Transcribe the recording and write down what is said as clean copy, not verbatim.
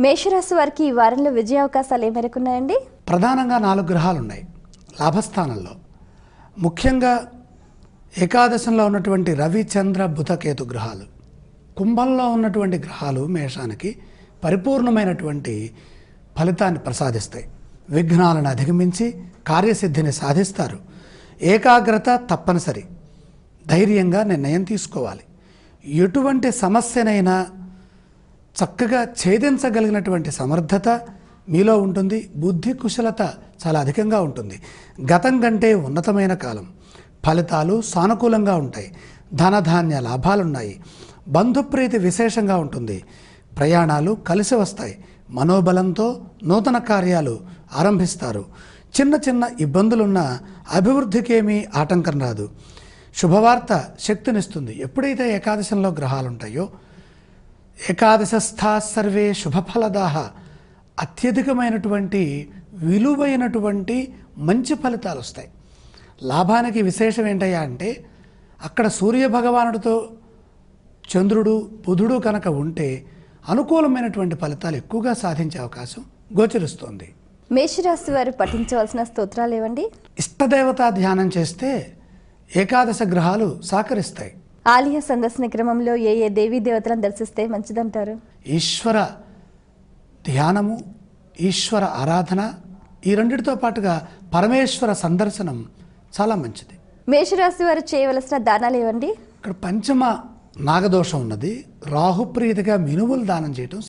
మేషరాశి వారికి ఈ వారంలో విజయ అవకాశాలు ఏ మేరకు ఉన్నాయండి? ప్రధానంగా 4 గ్రహాలు ఉన్నాయి లాభస్థానంలో. ముఖ్యంగా ఏకాదశంలో ఉన్నటువంటి రవి, చంద్ర, బుధ, కేతు గ్రహాలు. కుంభంలో ఉన్నటువంటి గ్రహాలు మేషానికి పరిపూర్ణమైనటువంటి ఫలితాన్ని ప్రసాదిస్తాయి. విఘ్నాలను అధిగమించి కార్యసిద్ధిని సాధిస్తారు. ఏకాగ్రత తప్పనిసరి. ధైర్యంగా నిర్ణయం తీసుకోవాలి. ఎటువంటి సమస్యనైనా చక్కగా ఛేదించగలిగినటువంటి సమర్థత మీలో ఉంటుంది. బుద్ధి కుశలత చాలా అధికంగా ఉంటుంది. గతం కంటే ఉన్నతమైన కాలం. ఫలితాలు సానుకూలంగా ఉంటాయి. ధనధాన్య లాభాలున్నాయి. బంధుప్రీతి విశేషంగా ఉంటుంది. ప్రయాణాలు కలిసి వస్తాయి. మనోబలంతో నూతన కార్యాలు ఆరంభిస్తారు. చిన్న చిన్న ఇబ్బందులున్న అభివృద్ధికి ఏమీ ఆటంకం రాదు. శుభవార్త శక్తినిస్తుంది. ఎప్పుడైతే ఏకాదశంలో గ్రహాలు ఉంటాయో, ఏకాదశస్థా సర్వే శుభఫలదాహ, అత్యధికమైనటువంటి విలువైనటువంటి మంచి ఫలితాలు వస్తాయి. లాభానికి విశేషం ఏంటయ్యా అంటే, అక్కడ సూర్యభగవానుడితో చంద్రుడు, బుధుడు కనుక ఉంటే అనుకూలమైనటువంటి ఫలితాలు ఎక్కువగా సాధించే అవకాశం గోచరిస్తోంది. మేషరాశి వారు పఠించవలసిన స్తోత్రాలు ఏవండి? ఇష్టదేవతా ధ్యానం చేస్తే ఏకాదశ గ్రహాలు సహకరిస్తాయి. ఆలయ సందర్శన క్రమంలో ఏ దేవీ దేవతలను దర్శిస్తే మంచిదంటారు? ఈశ్వర ధ్యానము, ఈశ్వర ఆరాధన, ఈ రెండిటితో పాటుగా పరమేశ్వర సందర్శనం చాలా మంచిది. మేషరాశి వారు చేయవలసిన దానాలు ఏవండి? ఇక్కడ పంచమ నాగదోషం ఉన్నది. రాహుప్రీతిగా మినుములు దానం చేయటం